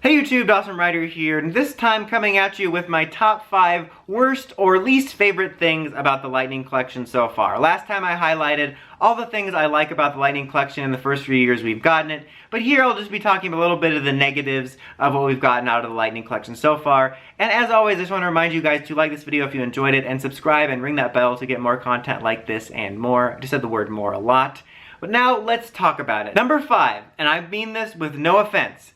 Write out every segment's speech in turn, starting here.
Hey YouTube, Awesome Rider here, and this time coming at you with my top 5 worst or least favorite things about the Lightning Collection so far. Last time I highlighted all the things I like about the Lightning Collection in the first few years we've gotten it, but here I'll just be talking a little bit of the negatives of what we've gotten out of the Lightning Collection so far. And as always, I just want to remind you guys to like this video if you enjoyed it, and subscribe and ring that bell to get more content like this and more. I just said the word more a lot. But now let's talk about it. Number 5, and I mean this with no offense.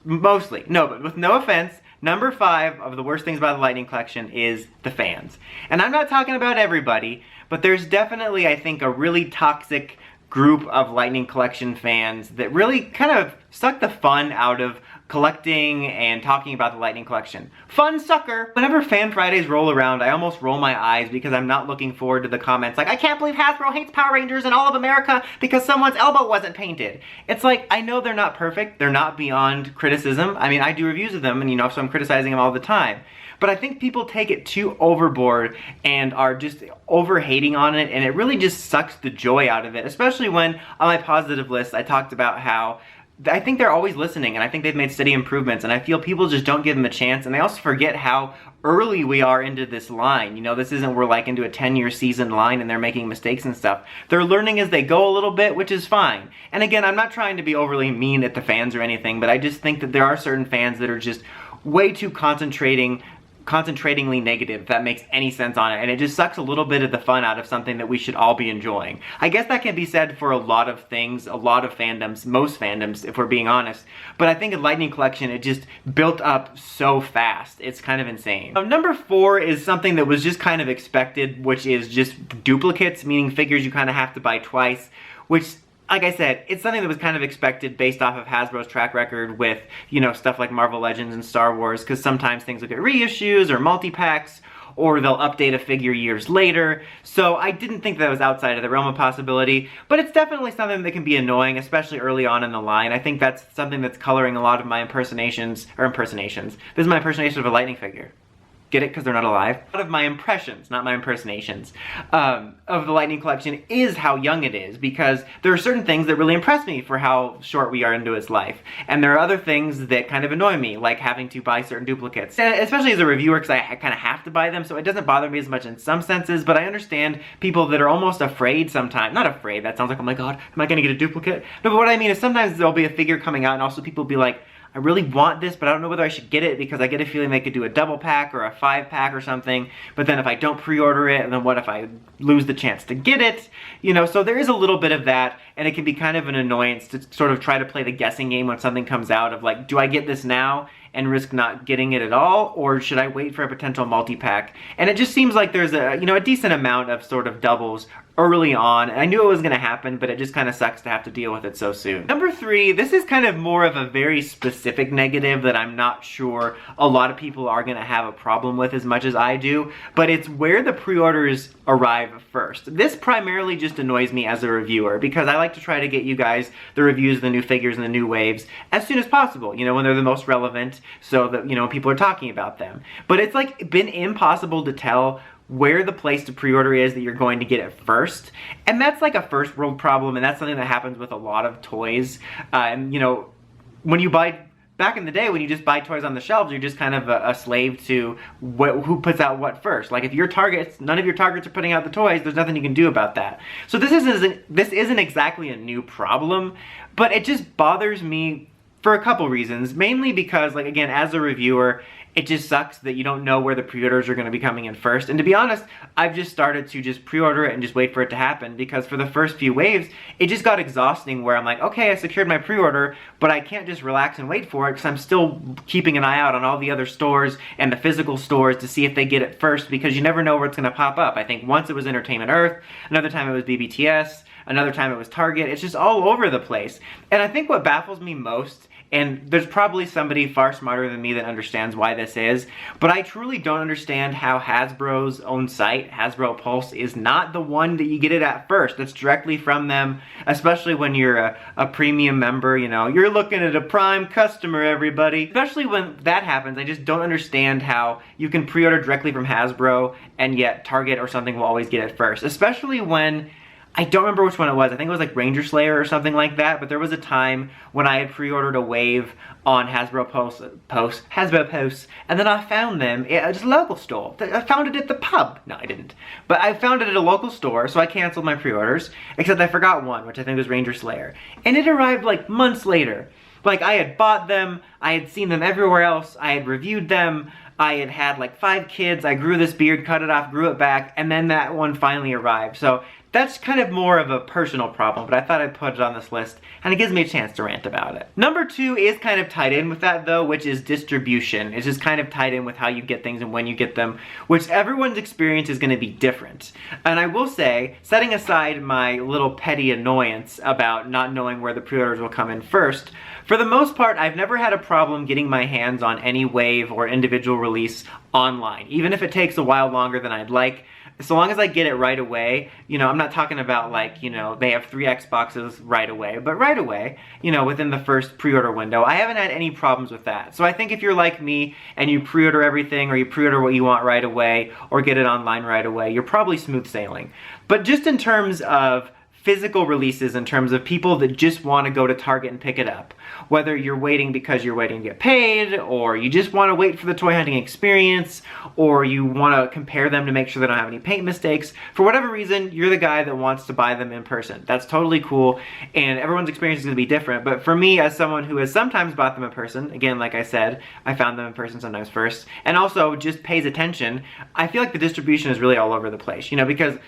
Mostly. No, but with no offense, number 5 of the worst things about the Lightning Collection is the fans. And I'm not talking about everybody, but there's definitely, I think, a really toxic group of Lightning Collection fans that really kind of suck the fun out of collecting and talking about the Lightning Collection. Fun sucker! Whenever Fan Fridays roll around, I almost roll my eyes because I'm not looking forward to the comments like, I can't believe Hasbro hates Power Rangers in all of America because someone's elbow wasn't painted. It's like, I know they're not perfect, they're not beyond criticism. I mean, I do reviews of them and so I'm criticizing them all the time. But I think people take it too overboard and are just over-hating on it, and it really just sucks the joy out of it, especially when on my positive list I talked about how I think they're always listening, and I think they've made steady improvements, and I feel people just don't give them a chance, and they also forget how early we are into this line. This isn't we're like into a 10-year season line and they're making mistakes and stuff. They're learning as they go a little bit, which is fine. And again, I'm not trying to be overly mean at the fans or anything, but I just think that there are certain fans that are just way too concentratingly negative, if that makes any sense on it, and it just sucks a little bit of the fun out of something that we should all be enjoying. I guess that can be said for a lot of things, a lot of fandoms, most fandoms, if we're being honest, but I think in Lightning Collection it just built up so fast. It's kind of insane. Number 4 is something that was just kind of expected, which is just duplicates, meaning figures you kind of have to buy twice, which, like I said, it's something that was kind of expected based off of Hasbro's track record with, stuff like Marvel Legends and Star Wars, because sometimes things will get reissues or multi-packs, or they'll update a figure years later. So I didn't think that was outside of the realm of possibility, but it's definitely something that can be annoying, especially early on in the line. I think that's something that's coloring a lot of my impersonations. This is my impersonation of a Lightning figure. Get it? Because they're not alive. A lot of my impressions, not my impersonations, of the Lightning Collection is how young it is, because there are certain things that really impress me for how short we are into its life. And there are other things that kind of annoy me, like having to buy certain duplicates. And especially as a reviewer, because I kind of have to buy them, so it doesn't bother me as much in some senses, but I understand people that are almost afraid sometimes. Not afraid, that sounds like, oh my god, am I going to get a duplicate? No, but what I mean is sometimes there'll be a figure coming out and also people will be like, I really want this, but I don't know whether I should get it because I get a feeling they could do a double pack or a 5-pack or something, but then if I don't pre-order it, then what if I lose the chance to get it? So there is a little bit of that, and it can be kind of an annoyance to sort of try to play the guessing game when something comes out of like, do I get this now and risk not getting it at all, or should I wait for a potential multi-pack? And it just seems like there's a decent amount of sort of doubles early on, and I knew it was going to happen, but it just kind of sucks to have to deal with it so soon. Number 3, this is kind of more of a very specific negative that I'm not sure a lot of people are going to have a problem with as much as I do, but it's where the pre-orders arrive first. This primarily just annoys me as a reviewer, because I like to try to get you guys the reviews of the new figures and the new waves as soon as possible, when they're the most relevant, so that, people are talking about them. But it's like been impossible to tell where the place to pre-order is that you're going to get it first. And that's like a first world problem, and that's something that happens with a lot of toys. When you buy, back in the day when you just buy toys on the shelves, you're just kind of a slave to who puts out what first. Like if your targets, none of your targets are putting out the toys, there's nothing you can do about that. So this isn't exactly a new problem, but it just bothers me for a couple reasons. Mainly because, like, again, as a reviewer, it just sucks that you don't know where the pre-orders are going to be coming in first. And to be honest, I've just started to just pre-order it and just wait for it to happen, because for the first few waves, it just got exhausting where I'm like, okay, I secured my pre-order, but I can't just relax and wait for it because I'm still keeping an eye out on all the other stores and the physical stores to see if they get it first, because you never know where it's going to pop up. I think once it was Entertainment Earth, another time it was BBTS, another time it was Target. It's just all over the place. And I think what baffles me most, and there's probably somebody far smarter than me that understands why this is, but I truly don't understand how Hasbro's own site, Hasbro Pulse, is not the one that you get it at first. That's directly from them, especially when you're a premium member, You're looking at a prime customer, everybody. Especially when that happens, I just don't understand how you can pre-order directly from Hasbro, and yet Target or something will always get it first. Especially when I don't remember which one it was. I think it was like Ranger Slayer or something like that, but there was a time when I had pre-ordered a wave on Hasbro posts, and then I found them at just a local store. I found it at the pub. No, I didn't. But I found it at a local store, so I canceled my pre-orders, except I forgot one, which I think was Ranger Slayer. And it arrived like months later. Like, I had bought them, I had seen them everywhere else, I had reviewed them, I had had like 5 kids, I grew this beard, cut it off, grew it back, and then that one finally arrived. So that's kind of more of a personal problem, but I thought I'd put it on this list, and it gives me a chance to rant about it. Number 2 is kind of tied in with that though, which is distribution. It's just kind of tied in with how you get things and when you get them, which everyone's experience is gonna be different. And I will say, setting aside my little petty annoyance about not knowing where the pre-orders will come in first, for the most part, I've never had a problem getting my hands on any wave or individual release online, even if it takes a while longer than I'd like. So long as I get it right away, you know, I'm not talking about like, you know, they have 3 Xboxes right away, but right away, you know, within the first pre-order window, I haven't had any problems with that. So I think if you're like me and you pre-order everything, or you pre-order what you want right away, or get it online right away, you're probably smooth sailing. But just in terms of physical releases, in terms of people that just want to go to Target and pick it up, whether you're waiting because you're waiting to get paid, or you just want to wait for the toy hunting experience, or you want to compare them to make sure they don't have any paint mistakes, for whatever reason, you're the guy that wants to buy them in person. That's totally cool, and everyone's experience is going to be different, but for me, as someone who has sometimes bought them in person, again, like I said, I found them in person sometimes first, and also just pays attention, I feel like the distribution is really all over the place, you know, because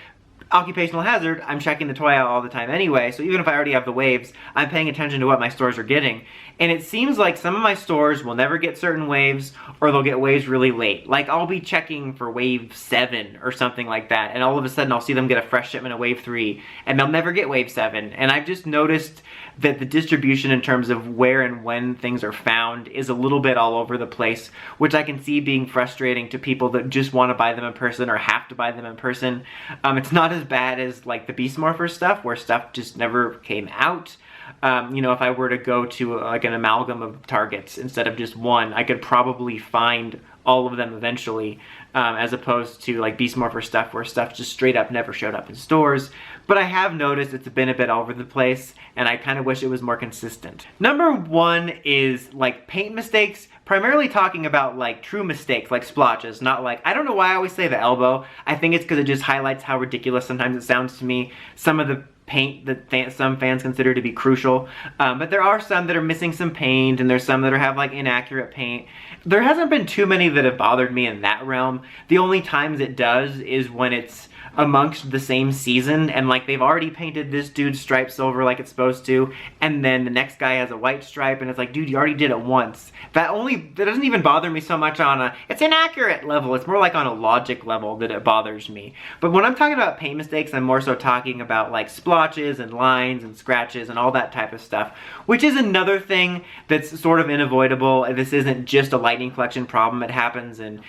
occupational hazard, I'm checking the toy out all the time anyway, so even if I already have the waves, I'm paying attention to what my stores are getting. And it seems like some of my stores will never get certain waves, or they'll get waves really late. Like, I'll be checking for wave 7 or something like that, and all of a sudden I'll see them get a fresh shipment of wave 3, and they'll never get wave 7. And I've just noticed that the distribution in terms of where and when things are found is a little bit all over the place, which I can see being frustrating to people that just want to buy them in person or have to buy them in person. It's not as bad as like the Beast Morpher stuff, where stuff just never came out. You know, if I were to go to like an amalgam of Targets instead of just one, I could probably find all of them eventually, as opposed to like Beast Morpher stuff where stuff just straight up never showed up in stores. But I have noticed it's been a bit all over the place, and I kind of wish it was more consistent. Number 1 is like paint mistakes, primarily talking about like true mistakes, like splotches, not like, I don't know why I always say the elbow. I think it's because it just highlights how ridiculous sometimes it sounds to me. Some of the paint that some fans consider to be crucial, but there are some that are missing some paint, and there's some that have like inaccurate paint. There hasn't been too many that have bothered me in that realm. The only times it does is when it's amongst the same season, and like they've already painted this dude's stripe silver like it's supposed to, and then the next guy has a white stripe, and it's like, dude, you already did it once. That doesn't even bother me so much on a it's inaccurate level. It's more like on a logic level that it bothers me. But when I'm talking about paint mistakes, I'm more so talking about like splotches and lines and scratches and all that type of stuff, which is another thing that's sort of unavoidable. This isn't just a Lightning Collection problem. It happens in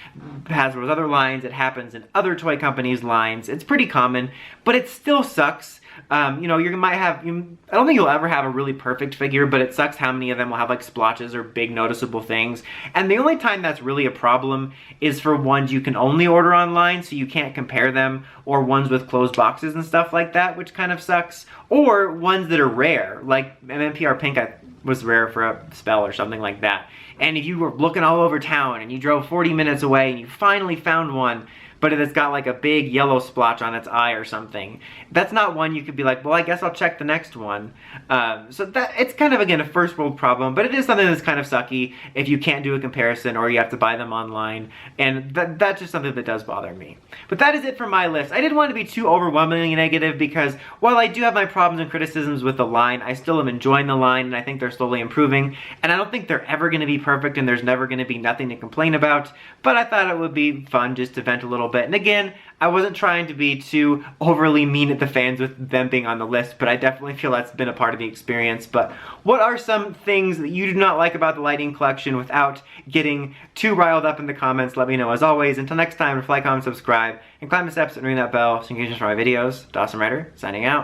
Hasbro's other lines. It happens in other toy companies' lines. It's pretty common, but it still sucks. You know, I don't think you'll ever have a really perfect figure, but it sucks how many of them will have like splotches or big noticeable things. And the only time that's really a problem is for ones you can only order online, so you can't compare them, or ones with closed boxes and stuff like that, which kind of sucks. Or ones that are rare, like MMPR Pink was rare for a spell or something like that. And if you were looking all over town and you drove 40 minutes away and you finally found one, but it's got like a big yellow splotch on its eye or something, that's not one you could be like, well, I guess I'll check the next one. So that it's kind of, again, a first world problem, but it is something that's kind of sucky if you can't do a comparison or you have to buy them online, and that's just something that does bother me. But that is it for my list. I didn't want to be too overwhelmingly negative, because while I do have my problems and criticisms with the line, I still am enjoying the line, and I think they're slowly improving, and I don't think they're ever going to be perfect, and there's never going to be nothing to complain about, but I thought it would be fun just to vent a little bit. And again, I wasn't trying to be too overly mean at the fans with them being on the list, but I definitely feel that's been a part of the experience. But what are some things that you do not like about the Lightning Collection without getting too riled up in the comments? Let me know. As always, until next time, like, comment, subscribe, and climb the steps and ring that bell so you can get notifications for my videos. Dawson Ryder, signing out.